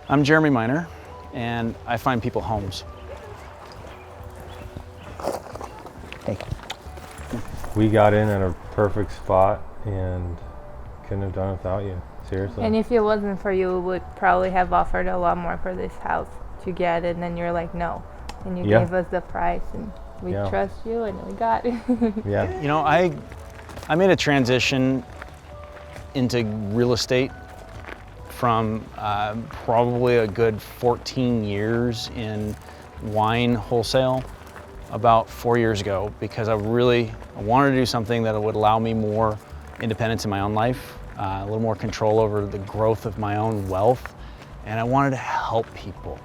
I'm Jeremy Miner, and I find people homes. Hey. We got in at a perfect spot and couldn't have done it without you, seriously. And if it wasn't for you, we would probably have offered a lot more for this house to get it, and then you're like, no. And you gave us the price, and we trust you, and we got it. Yeah. You know, I made a transition into real estate from probably a good 14 years in wine wholesale about 4 years ago, because I wanted to do something that would allow me more independence in my own life, a little more control over the growth of my own wealth, and I wanted to help people.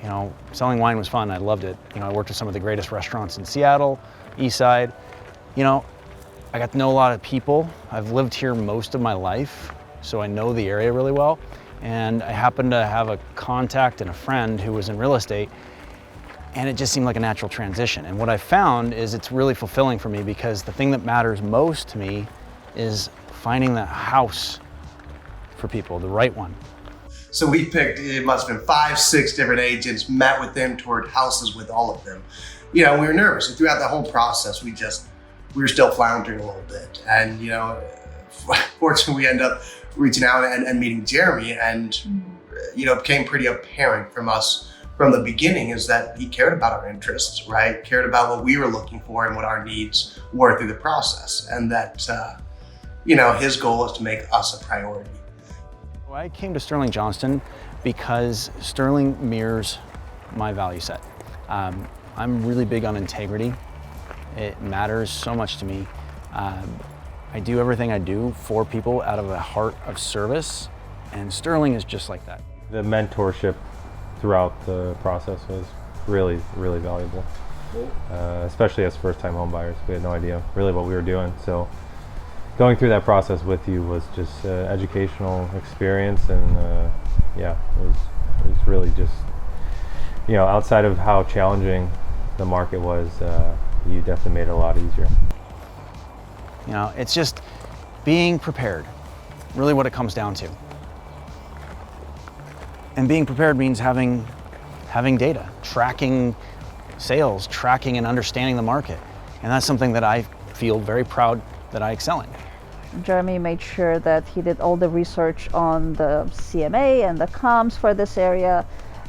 You know, selling wine was fun, I loved it. You know, I worked with some of the greatest restaurants in Seattle, East Side. You know, I got to know a lot of people. I've lived here most of my life, so I know the area really well. And I happened to have a contact and a friend who was in real estate, and it just seemed like a natural transition. And what I found is it's really fulfilling for me, because the thing that matters most to me is finding that house for people, the right one. So we picked, it must have been 5, 6 different agents, met with them, toured houses with all of them. You know, we were nervous, and throughout the whole process, we were still floundering a little bit. And, you know, fortunately we ended up reaching out and meeting Jeremy, and, you know, it became pretty apparent from us from the beginning is that he cared about our interests, right? Cared about what we were looking for and what our needs were through the process. And that, you know, his goal is to make us a priority. I came to Sterling Johnston because Sterling mirrors my value set. I'm really big on integrity. It matters so much to me. I do everything I do for people out of a heart of service, and Sterling is just like that. The mentorship throughout the process was really, really valuable, especially as first-time home buyers. We had no idea really what we were doing. So going through that process with you was just educational experience, and yeah, it was really just, you know, outside of how challenging the market was, you definitely made it a lot easier. You know, it's just being prepared, really what it comes down to. And being prepared means having data, tracking sales, tracking and understanding the market. And that's something that I feel very proud that I excel in. Jeremy made sure that he did all the research on the CMA and the comps for this area,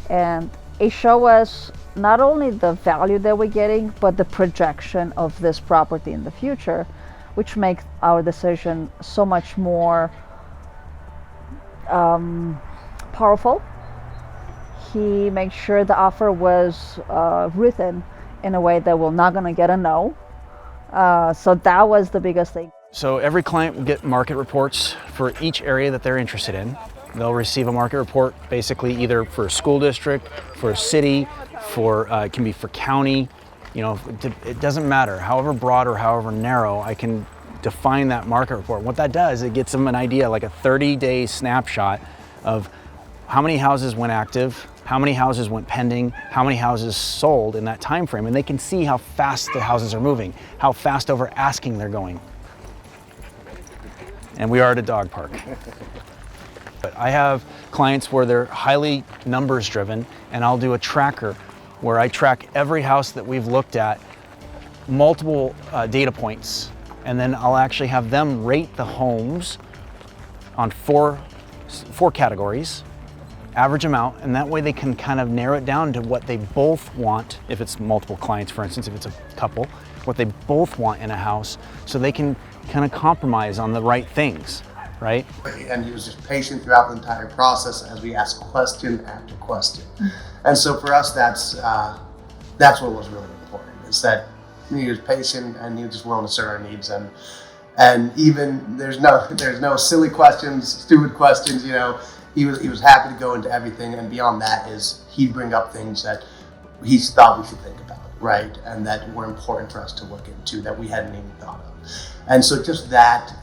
and it showed us not only the value that we're getting, but the projection of this property in the future, which makes our decision so much more powerful. He made sure the offer was written in a way that we're not going to get a no. So that was the biggest thing. So every client will get market reports for each area that they're interested in. They'll receive a market report basically either for a school district, for a city, for it can be for county. You know, it doesn't matter. However broad or however narrow, I can define that market report. What that does, it gets them an idea, like a 30-day snapshot of how many houses went active, how many houses went pending, how many houses sold in that time frame, and they can see how fast the houses are moving, how fast over asking they're going. And we are at a dog park. But I have clients where they're highly numbers driven, and I'll do a tracker where I track every house that we've looked at, multiple data points, and then I'll actually have them rate the homes on four categories, average amount, and that way they can kind of narrow it down to what they both want, if it's multiple clients, for instance, if it's a couple, what they both want in a house, so they can kind of compromise on the right things, right? And he was just patient throughout the entire process as we asked question after question. And so for us, that's what was really important, is that he was patient and he was just willing to serve our needs. And even there's no silly questions, stupid questions, you know. He was happy to go into everything, and beyond that is he'd bring up things that he thought we should think about, right? And that were important for us to look into that we hadn't even thought of. And so just that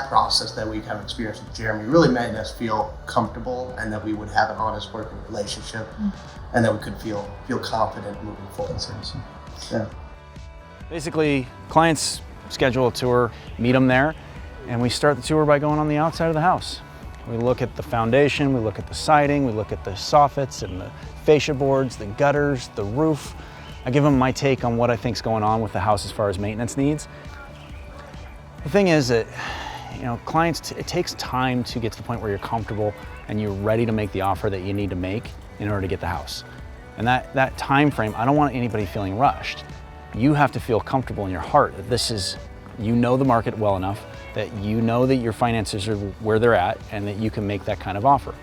process that we kind of experienced with Jeremy really made us feel comfortable, and that we would have an honest working relationship, and that we could feel confident moving forward. So, yeah. Basically, clients schedule a tour, meet them there, and we start the tour by going on the outside of the house. We look at the foundation, we look at the siding, we look at the soffits and the fascia boards, the gutters, the roof. I give them my take on what I think's going on with the house as far as maintenance needs. The thing is that, you know, clients, it takes time to get to the point where you're comfortable and you're ready to make the offer that you need to make in order to get the house. And that time frame, I don't want anybody feeling rushed. You have to feel comfortable in your heart that this is, you know the market well enough, that you know that your finances are where they're at and that you can make that kind of offer.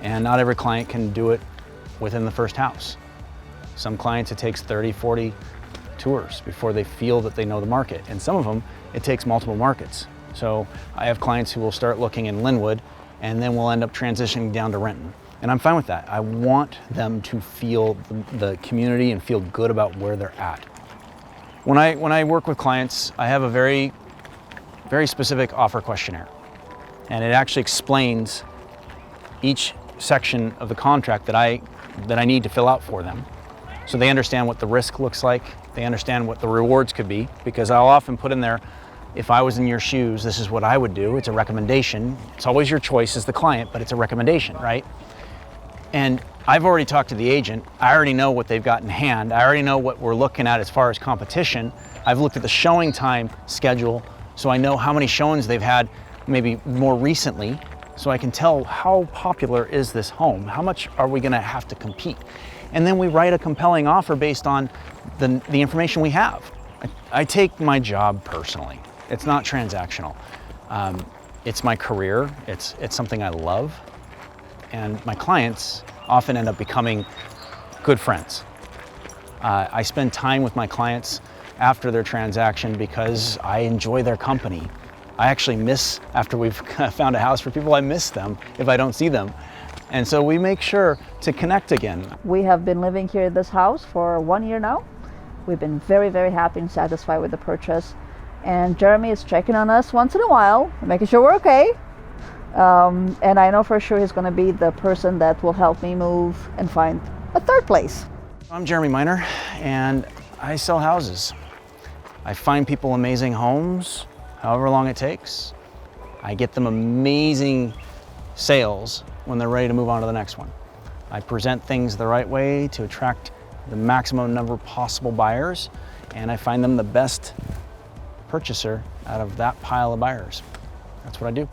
And not every client can do it within the first house. Some clients, it takes 30, 40 tours before they feel that they know the market. And some of them, it takes multiple markets. So I have clients who will start looking in Lynnwood and then we'll end up transitioning down to Renton. And I'm fine with that. I want them to feel the community and feel good about where they're at. When I work with clients, I have a very specific offer questionnaire. And it actually explains each section of the contract that I need to fill out for them. So they understand what the risk looks like. They understand what the rewards could be, because I'll often put in there, if I was in your shoes, this is what I would do. It's a recommendation. It's always your choice as the client, but it's a recommendation, right? And I've already talked to the agent. I already know what they've got in hand. I already know what we're looking at as far as competition. I've looked at the showing time schedule, so I know how many showings they've had maybe more recently, so I can tell how popular is this home? How much are we gonna have to compete? And then we write a compelling offer based on the information we have. I take my job personally. It's not transactional. It's my career. It's something I love. And my clients often end up becoming good friends. I spend time with my clients after their transaction because I enjoy their company. I actually miss, after we've found a house for people, I miss them if I don't see them. And so we make sure to connect again. We have been living here in this house for 1 year now. We've been very, very happy and satisfied with the purchase. And Jeremy is checking on us once in a while, making sure we're okay. And I know for sure he's going to be the person that will help me move and find a third place. I'm Jeremy Miner, and I sell houses. I find people amazing homes, however long it takes. I get them amazing sales when they're ready to move on to the next one. I present things the right way to attract the maximum number of possible buyers, and I find them the best purchaser out of that pile of buyers. That's what I do.